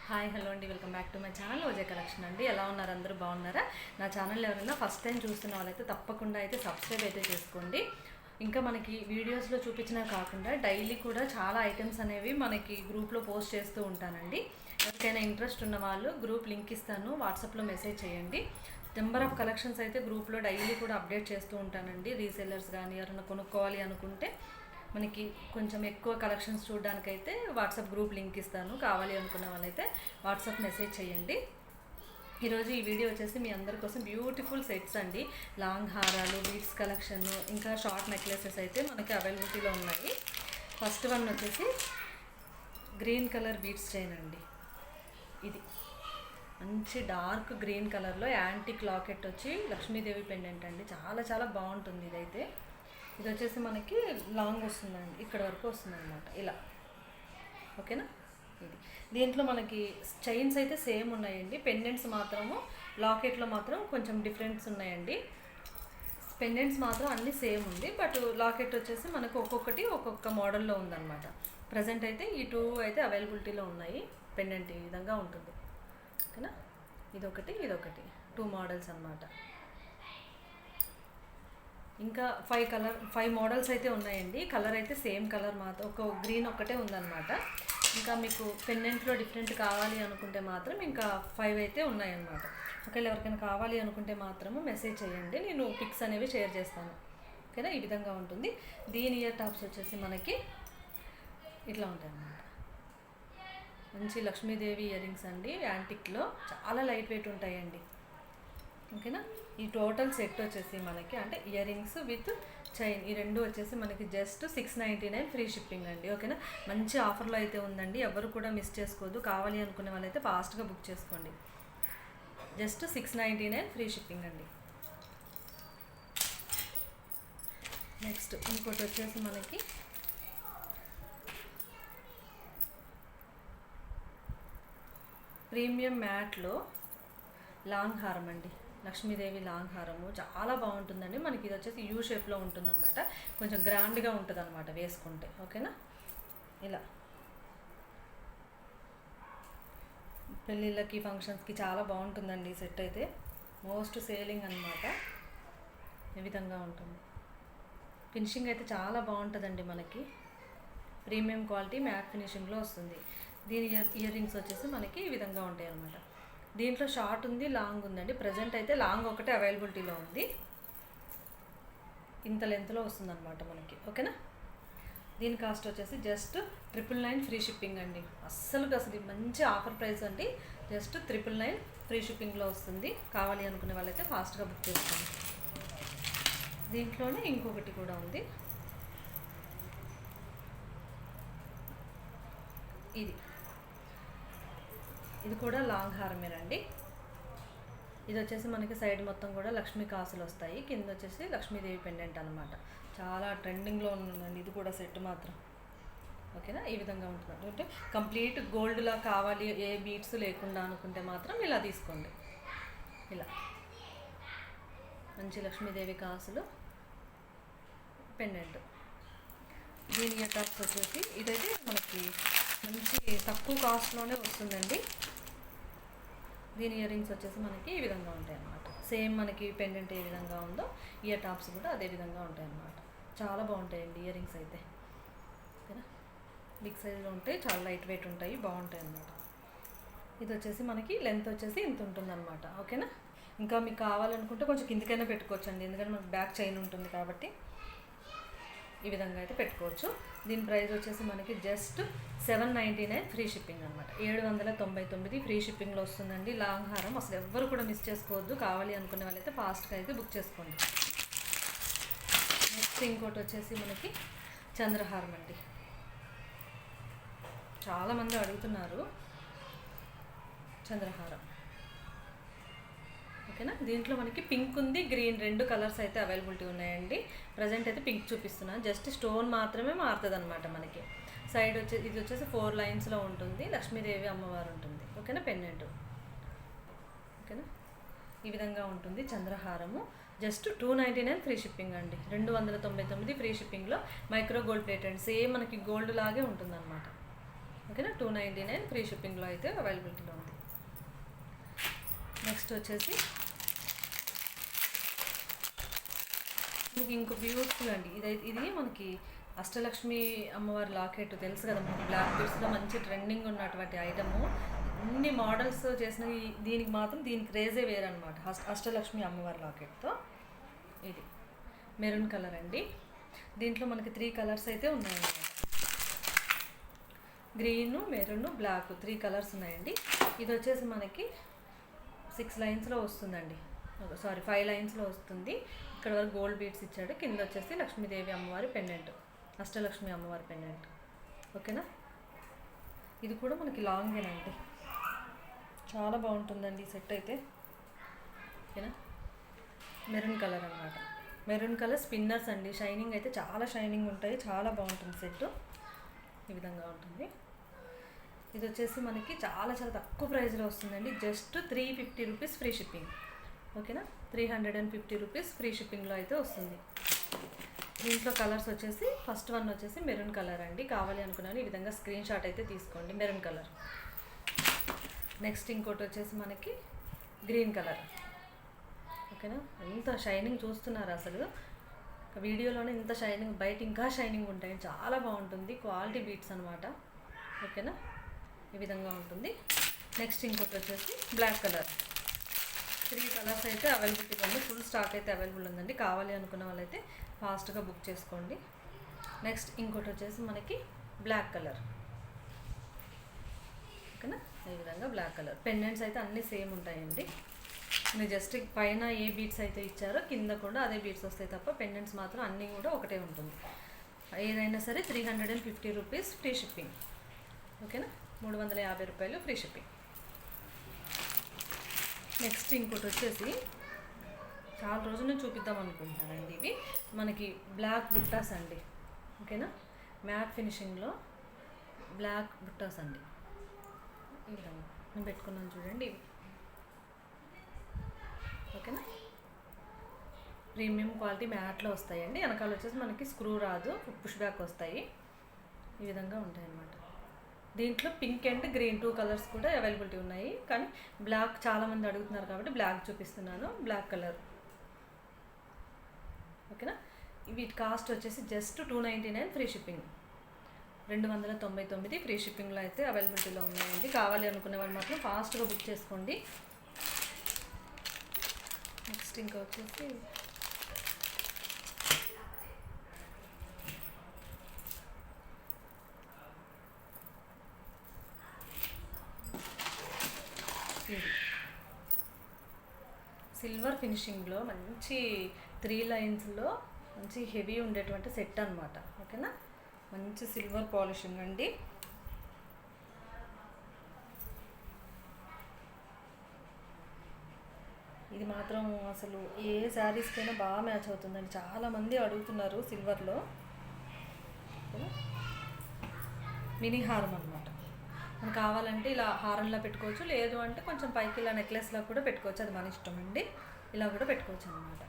Hi hello అండి, welcome back to my channel OJ collection అండి. ఎలా ఉన్నారు? అందరూ బాగున్నారా? నా ఛానల్ ఎవరైనా ఫస్ట్ టైం చూస్తున్న వాళ్ళైతే తప్పకుండా అయితే సబ్స్క్రైబ్ అయితే చేసుకోండి. ఇంకా మనకి వీడియోస్లో చూపించినవి కాకుండా డైలీ కూడా చాలా ఐటమ్స్ అనేవి మనకి గ్రూప్లో పోస్ట్ చేస్తూ ఉంటానండి. ఎవరికైనా ఇంట్రెస్ట్ ఉన్న వాళ్ళు గ్రూప్ లింక్ ఇస్తాను, వాట్సాప్లో మెసేజ్ చేయండి. నెంబర్ ఆఫ్ కలెక్షన్స్ అయితే గ్రూప్లో డైలీ కూడా అప్డేట్ చేస్తూ ఉంటానండి. రీసెల్లర్స్ కానీ ఎవరైనా కొనుక్కోవాలి అనుకుంటే మనకి కొంచెం ఎక్కువ కలెక్షన్స్ చూడడానికైతే వాట్సాప్ గ్రూప్ లింక్ ఇస్తాను. కావాలి అనుకున్న వాళ్ళైతే వాట్సాప్ మెసేజ్ చేయండి. ఈరోజు ఈ వీడియో వచ్చేసి మీ అందరి కోసం బ్యూటిఫుల్ సెట్స్ అండి. లాంగ్ హారాలు, బీడ్స్ కలెక్షన్, ఇంకా షార్ట్ నెక్లెసెస్ అయితే మనకి అవైలబిలిటీలో ఉన్నాయి. ఫస్ట్ వన్ వచ్చేసి గ్రీన్ కలర్ బీడ్స్ చైన్ అండి. ఇది మంచి డార్క్ గ్రీన్ కలర్లో యాంటిక్ లాకెట్ వచ్చి లక్ష్మీదేవి పెండెంట్ అండి. చాలా చాలా బాగుంటుంది ఇదైతే. ఇది వచ్చేసి మనకి లాంగ్ వస్తుందండి, ఇక్కడ వరకు వస్తుంది అనమాట ఇలా. ఓకేనా? ఇది దీంట్లో మనకి చైన్స్ అయితే సేమ్ ఉన్నాయండి. పెండెంట్స్ మాత్రము లాకెట్లో మాత్రం కొంచెం డిఫరెన్స్ ఉన్నాయండి. పెండెంట్స్ మాత్రం అన్నీ సేమ్ ఉంది, బట్ లాకెట్ వచ్చేసి మనకు ఒక్కొక్కటి ఒక్కొక్క మోడల్లో ఉందన్నమాట. ప్రజెంట్ అయితే ఈ టూ అయితే అవైలబిలిటీలో ఉన్నాయి. పెండెంట్ ఈ విధంగా ఉంటుంది. ఓకేనా? ఇదొకటి ఇదొకటి, టూ మోడల్స్ అన్నమాట. ఇంకా 5 మోడల్స్ అయితే ఉన్నాయండి. కలర్ అయితే సేమ్ కలర్ మాత్రం ఒక గ్రీన్ ఒక్కటే ఉందన్నమాట. ఇంకా మీకు పెండెంట్లో డిఫరెంట్ కావాలి అనుకుంటే మాత్రం ఇంకా 5 అయితే ఉన్నాయన్నమాట. ఒకవేళ ఎవరికైనా కావాలి అనుకుంటే మాత్రము మెసేజ్ చేయండి, నేను పిక్స్ అనేవి షేర్ చేస్తాను. ఓకేనా? ఈ విధంగా ఉంటుంది. దీని ఇయర్ టాప్స్ వచ్చేసి మనకి ఇట్లా ఉంటాయి అన్నమాట. మంచి లక్ష్మీదేవి ఇయర్ రింగ్స్ అండి, యాంటిక్లో చాలా లైట్ వెయిట్ ఉంటాయండి. ఓకేనా? ఈ టోటల్ సెట్ వచ్చేసి మనకి అంటే ఇయర్ రింగ్స్ విత్ చైన్ ఈ రెండు వచ్చేసి మనకి జస్ట్ 699 ఫ్రీ షిప్పింగ్ అండి. ఓకేనా? మంచి ఆఫర్లో అయితే ఉందండి, ఎవరు కూడా మిస్ చేసుకోవద్దు. కావాలి అనుకునే వాళ్ళైతే ఫాస్ట్గా బుక్ చేసుకోండి. జస్ట్ 699 ఫ్రీ షిప్పింగ్ అండి. నెక్స్ట్ ఇంకోటి వచ్చేసి మనకి ప్రీమియం మ్యాట్లో లాంగ్ హారం అండి, లక్ష్మీదేవి లాంగ్ హారము చాలా బాగుంటుందండి. మనకి ఇది వచ్చేసి యూ షేప్లో ఉంటుందన్నమాట. కొంచెం గ్రాండ్గా ఉంటుంది అనమాట వేసుకుంటే. ఓకేనా? ఇలా పెళ్ళిళ్ళకి ఫంక్షన్స్కి చాలా బాగుంటుందండి ఈ సెట్ అయితే. మోస్ట్ సేలింగ్ అనమాట. ఈ విధంగా ఉంటుంది. ఫినిషింగ్ అయితే చాలా బాగుంటుందండి. మనకి ప్రీమియం క్వాలిటీ మ్యాట్ ఫినిషింగ్లో వస్తుంది. దీని ఇయర్ రింగ్స్ వచ్చేసి మనకి ఈ విధంగా ఉంటాయి అన్నమాట. దీంట్లో షార్ట్ ఉంది, లాంగ్ ఉందండి. ప్రజెంట్ అయితే లాంగ్ ఒకటే అవైలబిలిటీలో ఉంది. ఇంత లెంత్లో వస్తుంది అనమాట మనకి. ఓకేనా? దీని కాస్ట్ వచ్చేసి జస్ట్ 999 ఫ్రీ షిప్పింగ్ అండి. అసలు మంచి ఆఫర్ ప్రైస్ అండి. జస్ట్ 999 ఫ్రీ షిప్పింగ్లో వస్తుంది. కావాలి అనుకునే వాళ్ళైతే ఫాస్ట్గా బుక్ చేసుకోండి. దీంట్లోనే ఇంకొకటి కూడా ఉంది. ఇది కూడా లాంగ్ హారమేనండి. ఇది వచ్చేసి మనకి సైడ్ మొత్తం కూడా లక్ష్మీ కాసులు వస్తాయి, కింద వచ్చేసి లక్ష్మీదేవి పెండెంట్ అనమాట. చాలా ట్రెండింగ్లో ఉందండి ఇది కూడా సెట్ మాత్రం. ఓకేనా? ఈ విధంగా ఉంటుంది. అంటే కంప్లీట్ గోల్డ్లా కావాలి, ఏ బీట్స్ లేకుండా అనుకుంటే మాత్రం ఇలా తీసుకోండి. ఇలా మంచి లక్ష్మీదేవి కాసులు పెండెంట్. దీని ఇయర్ టాప్స్ వచ్చేసి ఇదైతే మనకి మంచి తక్కువ కాస్ట్లోనే వస్తుందండి. దీని ఇయర్ రింగ్స్ వచ్చేసి మనకి ఈ విధంగా ఉంటాయి అన్నమాట. సేమ్ మనకి పెండెంట్ ఏ విధంగా ఉందో ఇయర్ టాప్స్ కూడా అదే విధంగా ఉంటాయి అన్నమాట. చాలా బాగుంటాయండి ఇయర్ రింగ్స్ అయితే. ఓకేనా? బిగ్ సైజ్లో ఉంటాయి, చాలా లైట్ వెయిట్ ఉంటాయి, బాగుంటాయి అన్నమాట. ఇది వచ్చేసి మనకి లెంత్ వచ్చేసి ఇంత ఉంటుందన్నమాట. ఓకేనా? ఇంకా మీకు కావాలనుకుంటే కొంచెం కిందికైనా పెట్టుకోవచ్చండి, ఎందుకంటే మనకి బ్యాక్ చైన్ ఉంటుంది కాబట్టి ఈ విధంగా అయితే పెట్టుకోవచ్చు. దీని ప్రైస్ వచ్చేసి మనకి జస్ట్ 799 ఫ్రీ షిప్పింగ్ అనమాట. 799 ఫ్రీ షిప్పింగ్లో వస్తుందండి. లాంగ్ హారం అసలు ఎవ్వరు కూడా మిస్ చేసుకోవద్దు. కావాలి అనుకునే వాళ్ళైతే ఫాస్ట్గా అయితే బుక్ చేసుకోండి. నెక్స్ట్ ఇంకోటి వచ్చేసి మనకి చంద్రహారం అండి. చాలామంది అడుగుతున్నారు చంద్రహారం. ఓకేనా? దీంట్లో మనకి పింక్ ఉంది, గ్రీన్, 2 కలర్స్ అయితే అవైలబిలిటీ ఉన్నాయండి. ప్రజెంట్ అయితే పింక్ చూపిస్తున్నాను. జస్ట్ స్టోన్ మాత్రమే మారుతుంది అనమాట మనకి. సైడ్ ఇది వచ్చేసి 4 లైన్స్లో ఉంటుంది, లక్ష్మీదేవి అమ్మవారు ఉంటుంది. ఓకేనా? పెండెంట్. ఓకేనా? ఈ విధంగా ఉంటుంది చంద్రహారము. జస్ట్ 299 ఫ్రీ షిప్పింగ్ అండి. 299 ఫ్రీ షిప్పింగ్లో మైక్రో గోల్డ్ ప్లేటెడ్ సేమ్ మనకి గోల్డ్ లాగే ఉంటుందన్నమాట. ఓకేనా. 299 ఫ్రీ షిప్పింగ్లో అయితే అవైలబిలిటీలో ఉంది. నెక్స్ట్ వచ్చేసి మనకి ఇంకో బ్యూటిఫుల్ అండి. ఇది మనకి అష్టలక్ష్మి అమ్మవారి లాకెట్ తెలుసు కదా మనకి, బ్లాక్ బీడ్స్లో మంచి ట్రెండింగ్ ఉన్నటువంటి ఐటము. అన్ని మోడల్స్ చేసిన దీనికి మాత్రం దీని క్రేజే వేరనమాట. అష్టలక్ష్మి అమ్మవారి లాకెట్తో ఇది మెరూన్ కలర్ అండి. దీంట్లో మనకి 3 కలర్స్ అయితే ఉన్నాయన్నమాట. గ్రీను, మెరూన్, బ్లాక్ 3 కలర్స్ ఉన్నాయండి. ఇది వచ్చేసి మనకి 6 లైన్స్లో వస్తుందండి, సారీ 5 లైన్స్లో వస్తుంది. ఇక్కడ వరకు గోల్డ్ బీడ్స్ ఇచ్చాడు. కింద వచ్చేసి లక్ష్మీదేవి అమ్మవారి పెండెంట్, అష్టలక్ష్మి అమ్మవారి పెండెంట్. ఓకేనా. ఇది కూడా మనకి లాంగేనండి, చాలా బాగుంటుందండి ఈ సెట్ అయితే. ఓకేనా. మెరూన్ కలర్ అన్నమాట. మెరూన్ కలర్ స్పిన్నర్స్ అండి. షైనింగ్ అయితే చాలా షైనింగ్ ఉంటాయి, చాలా బాగుంటుంది సెట్. ఈ విధంగా ఉంటుంది. ఇది వచ్చేసి మనకి చాలా చాలా తక్కువ ప్రైస్లో వస్తుందండి. Just 350 rupees free shipping. ఓకేనా. 350 రూపీస్ ఫ్రీ షిప్పింగ్లో అయితే వస్తుంది. దీంట్లో కలర్స్ వచ్చేసి ఫస్ట్ వన్ వచ్చేసి మెరూన్ కలర్ అండి. కావాలి అనుకున్నాను ఈ విధంగా స్క్రీన్ షాట్ అయితే తీసుకోండి, మెరూన్ కలర్. నెక్స్ట్ ఇంకోటి వచ్చేసి మనకి గ్రీన్ కలర్. ఓకేనా. ఎంత షైనింగ్ చూస్తున్నారు అసలు, వీడియోలోనే ఇంత షైనింగ్, బయట ఇంకా షైనింగ్ ఉంటాయి, చాలా బాగుంటుంది. క్వాలిటీ బీట్స్ అనమాట. ఓకేనా. ఈ విధంగా ఉంటుంది. నెక్స్ట్ ఇంకోటి వచ్చేసి బ్లాక్ కలర్. 3 కలర్స్ అయితే అవైలబిలిటీ ఉంది. ఫుల్ స్టాక్ అయితే అవైలబుల్ ఉందండి. కావాలి అనుకున్న వాళ్ళైతే ఫాస్ట్గా బుక్ చేసుకోండి. నెక్స్ట్ ఇంకోటి వచ్చేసి మనకి బ్లాక్ కలర్. ఓకేనా. ఈ విధంగా బ్లాక్ కలర్. పెండెంట్స్ అయితే అన్నీ సేమ్ ఉంటాయండి. మీరు జస్ట్ పైన ఏ బీట్స్ అయితే ఇచ్చారో కింద కూడా అదే బీట్స్ వస్తాయి తప్ప పెండెంట్స్ మాత్రం అన్నీ కూడా ఒకటే ఉంటుంది. ఏదైనా సరే 350 రూపీస్ ఫ్రీ షిప్పింగ్. ఓకేనా. 350 రూపాయలు ఫ్రీ షిప్పింగ్. నెక్స్ట్ ఇంకోటి వచ్చేసి చాలా రోజుల నుంచి చూపిద్దాం అనుకుంటున్నానండి. ఇవి మనకి బ్లాక్ బుట్టాస్ అండి. ఓకేనా. మ్యాట్ ఫినిషింగ్లో బ్లాక్ బుట్టాస్ అండి. ఈ విధంగా నేను పెట్టుకున్నాను చూడండి ఇవి. ఓకేనా. ప్రీమియం క్వాలిటీ మ్యాట్లో వస్తాయండి. వెనకాల వచ్చేసి మనకి స్క్రూ రాదు, పుష్ బ్యాక్ వస్తాయి. ఈ విధంగా ఉంటాయి అన్నమాట. దీంట్లో పింక్ అండ్ గ్రీన్ 2 కలర్స్ కూడా అవైలబిలిటీ ఉన్నాయి. కానీ బ్లాక్ చాలామంది అడుగుతున్నారు కాబట్టి బ్లాక్ చూపిస్తున్నాను, బ్లాక్ కలర్. ఓకేనా. వీటి కాస్ట్ వచ్చేసి జస్ట్ 299 ఫ్రీ షిప్పింగ్. 299 ఫ్రీ షిప్పింగ్లో అయితే అవైలబిలిటీలో ఉన్నాయండి. కావాలి అనుకునే వాళ్ళు మాత్రం ఫాస్ట్గా బుక్ చేసుకోండి. నెక్స్ట్ ఇంకా వచ్చేసి సిల్వర్ ఫినిషింగ్లో మంచి 3 లైన్స్లో మంచి హెవీ ఉండేటువంటి సెట్ అనమాట. ఓకేనా. మంచి సిల్వర్ పాలిషింగ్ అండి. ఇది మాత్రం అసలు ఏ శారీస్కైనా బాగా మ్యాచ్ అవుతుందండి. చాలామంది అడుగుతున్నారు సిల్వర్లో. మినీ హారం అనమాట. మనకు కావాలంటే ఇలా హారంలా పెట్టుకోవచ్చు, లేదు అంటే కొంచెం పైకి ఇలా నెక్లెస్లా కూడా పెట్టుకోవచ్చు, అది మన ఇష్టం అండి. ఇలా కూడా పెట్టుకోవచ్చు అనమాట.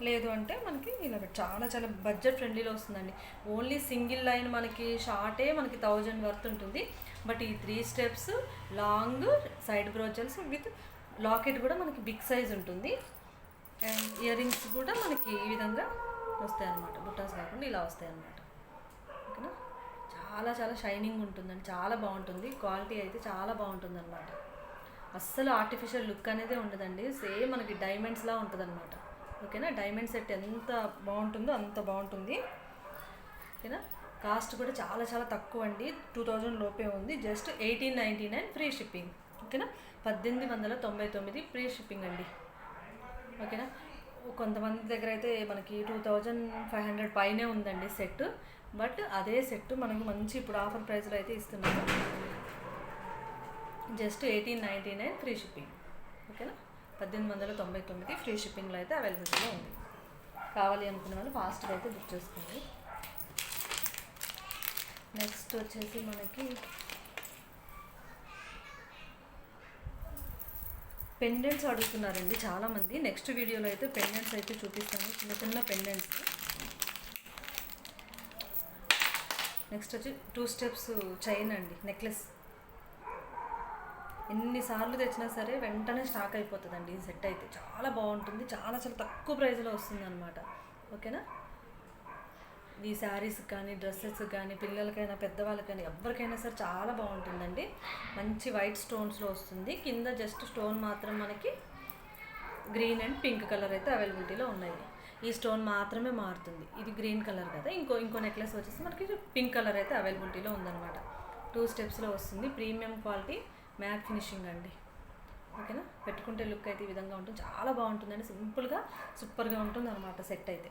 లేదు అంటే మనకి ఇలా చాలా చాలా బడ్జెట్ ఫ్రెండ్లీలో వస్తుందండి. ఓన్లీ సింగిల్ లైన్ మనకి షార్టే మనకి 1000 వర్త్ ఉంటుంది. బట్ ఈ 3 స్టెప్స్ లాంగ్ సైడ్ బ్రోచల్స్ విత్ లాకెట్ కూడా మనకి బిగ్ సైజ్ ఉంటుంది. అండ్ ఇయర్ రింగ్స్ కూడా మనకి ఈ విధంగా వస్తాయి అన్నమాట. బుట్టాస్ కాకుండా ఇలా వస్తాయి అన్నమాట. ఓకేనా. చాలా చాలా షైనింగ్ ఉంటుందండి, చాలా బాగుంటుంది. క్వాలిటీ అయితే చాలా బాగుంటుంది అన్నమాట. అస్సలు ఆర్టిఫిషియల్ లుక్ అనేది ఉండదండి. సేమ్ మనకి డైమండ్స్లా ఉంటుంది అనమాట. ఓకేనా. డైమండ్ సెట్ ఎంత బాగుంటుందో అంత బాగుంటుంది. ఓకేనా. కాస్ట్ కూడా చాలా చాలా తక్కువ అండి, 2000 లోపే ఉంది. Just 1899 free shipping. ఓకేనా. 1899 ఫ్రీ షిప్పింగ్ అండి. ఓకేనా. కొంతమంది దగ్గర అయితే మనకి 2500 పైనే ఉందండి సెట్. బట్ అదే సెట్ మనకి మంచి ఇప్పుడు ఆఫర్ ప్రైస్లో అయితే ఇస్తున్నాము. Just 1899 free shipping. ఓకేనా. 1899 ఫ్రీ షిప్పింగ్లో అయితే అవైలబిలిటీలో ఉంది. కావాలి అనుకునే వాళ్ళు ఫాస్ట్గా అయితే బుక్ చేసుకోండి. నెక్స్ట్ వచ్చేసి మనకి పెండెంట్స్ అడుగుతున్నారండి చాలామంది. నెక్స్ట్ వీడియోలో అయితే పెండెంట్స్ అయితే చూపిస్తాను, చిన్న చిన్న పెండెంట్స్. నెక్స్ట్ వచ్చి 2 స్టెప్స్ చైన్ అండి, నెక్లెస్. ఎన్నిసార్లు తెచ్చినా సరే వెంటనే స్టాక్ అయిపోతుందండి ఈ సెట్ అయితే. చాలా బాగుంటుంది, చాలా చాలా తక్కువ ప్రైస్లో వస్తుంది అనమాట. ఓకేనా, ఈ శారీస్ కానీ డ్రెస్సెస్ కానీ పిల్లలకైనా పెద్దవాళ్ళకైనా ఎవరికైనా సరే చాలా బాగుంటుందండి. మంచి వైట్ స్టోన్స్లో వస్తుంది. కింద జస్ట్ స్టోన్ మాత్రం మనకి గ్రీన్ అండ్ పింక్ కలర్ అయితే అవైలబిలిటీలో ఉన్నాయి. ఈ స్టోన్ మాత్రమే మారుతుంది. ఇది గ్రీన్ కలర్ కదా, ఇంకో నెక్లెస్ వచ్చేసి మనకి పింక్ కలర్ అయితే అవైలబిలిటీలో ఉందన్నమాట. 2 స్టెప్స్లో వస్తుంది. ప్రీమియం క్వాలిటీ మ్యాట్ ఫినిషింగ్ అండి. ఓకేనా, పెట్టుకుంటే లుక్ అయితే ఈ విధంగా ఉంటుంది. చాలా బాగుంటుందండి, సింపుల్గా సూపర్గా ఉంటుంది అనమాట. సెట్ అయితే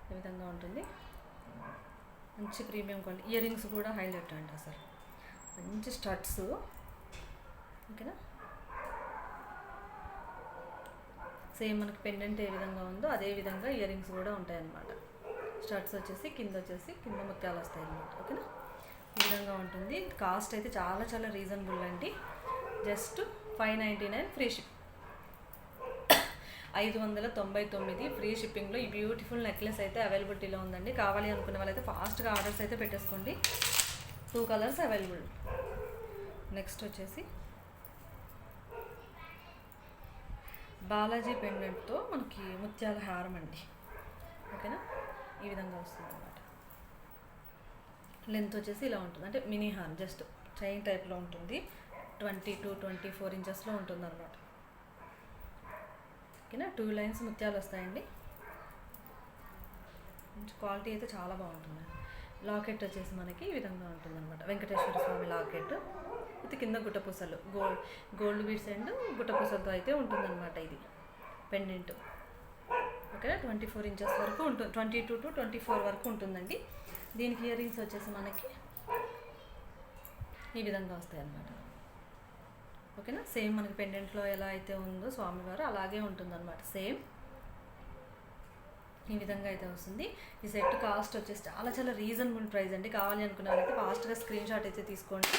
ఈ విధంగా ఉంటుంది. మంచి ప్రీమియం క్వాలిటీ. ఇయర్ రింగ్స్ కూడా హైలైట్ అండి అసలు. మంచి స్టడ్స్. ఓకేనా, సేమ్ మనకి పెండెంట్ ఏ విధంగా ఉందో అదే విధంగా ఇయర్ రింగ్స్ కూడా ఉంటాయన్నమాట. స్టడ్స్ వచ్చేసి కింద ముత్యాలు వస్తాయి అన్నమాట. ఓకేనా, ఈ విధంగా ఉంటుంది. కాస్ట్ అయితే చాలా చాలా రీజనబుల్ అండి. Just 599 free ship. 599 ఫ్రీ షిప్పింగ్లో ఈ బ్యూటిఫుల్ నెక్లెస్ అయితే అవైలబిలిటీలో ఉందండి. కావాలి అనుకునే వాళ్ళైతే ఫాస్ట్గా ఆర్డర్స్ అయితే పెట్టేసుకోండి. 2 కలర్స్ అవైలబుల్. నెక్స్ట్ వచ్చేసి బాలాజీ పెండెంట్తో మనకి ముత్యాల హారం అండి. ఓకేనా, ఈ విధంగా వస్తుంది అన్నమాట. లెంత్ వచ్చేసి ఇలా ఉంటుంది, అంటే మినీ హారం జస్ట్ చైన్ టైప్లో ఉంటుంది. 20-24 ఇంచెస్లో ఉంటుంది అన్నమాట. ఓకేనా, 2 లైన్స్ ముత్యాలు వస్తాయండి. మంచి క్వాలిటీ అయితే చాలా బాగుంటుంది. లాకెట్ వచ్చేసి మనకి ఈ విధంగా ఉంటుంది అనమాట. వెంకటేశ్వర స్వామి లాకెట్. ఇది కింద గుట్టపూసలు, గోల్డ్ బీడ్స్ అండ్ గుట్టపూసలతో అయితే ఉంటుందన్నమాట. ఇది పెండెంట్. ఓకే, 24 ఇంచెస్ వరకు ఉంటుంది, 22-24 వరకు ఉంటుందండి. దీనికి ఇయర్ రింగ్స్ వచ్చేసి మనకి ఈ విధంగా వస్తాయి అన్నమాట. ఓకేనా, సేమ్ మనకి పెండెంట్లో ఎలా అయితే ఉందో స్వామివారు అలాగే ఉంటుందన్నమాట. సేమ్ ఈ విధంగా అయితే వస్తుంది. ఈ సెట్ కాస్ట్ వచ్చేసి చాలా చాలా రీజనబుల్ ప్రైస్ అండి. కావాలి అనుకున్న వాళ్ళైతే ఫాస్ట్గా స్క్రీన్ షాట్ అయితే తీసుకోండి.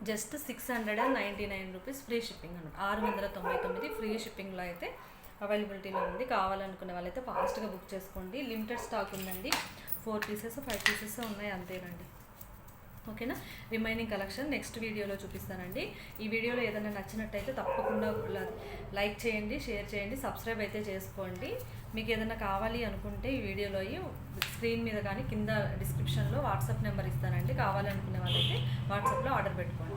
జస్ట్ 699 రూపీస్ ఫ్రీ షిప్పింగ్ అన్నమాట. 699 ఫ్రీ షిప్పింగ్లో అయితే అవైలబిలిటీలో ఉంది. కావాలనుకునే వాళ్ళైతే ఫాస్ట్గా బుక్ చేసుకోండి. లిమిటెడ్ స్టాక్ ఉందండి. 4 పీసెస్ 5 పీసెస్ ఉన్నాయి అంతేనండి. ఓకేనా, రిమైనింగ్ కలెక్షన్ నెక్స్ట్ వీడియోలో చూపిస్తానండి. ఈ వీడియోలో ఏదైనా నచ్చినట్టయితే తప్పకుండా లైక్ చేయండి, షేర్ చేయండి, సబ్స్క్రైబ్ అయితే చేసుకోండి. మీకు ఏదైనా కావాలి అనుకుంటే ఈ వీడియోలో స్క్రీన్ మీద కానీ కింద డిస్క్రిప్షన్లో వాట్సాప్ నెంబర్ ఇస్తానండి. కావాలనుకునే వాళ్ళైతే వాట్సాప్లో ఆర్డర్ పెట్టుకోండి.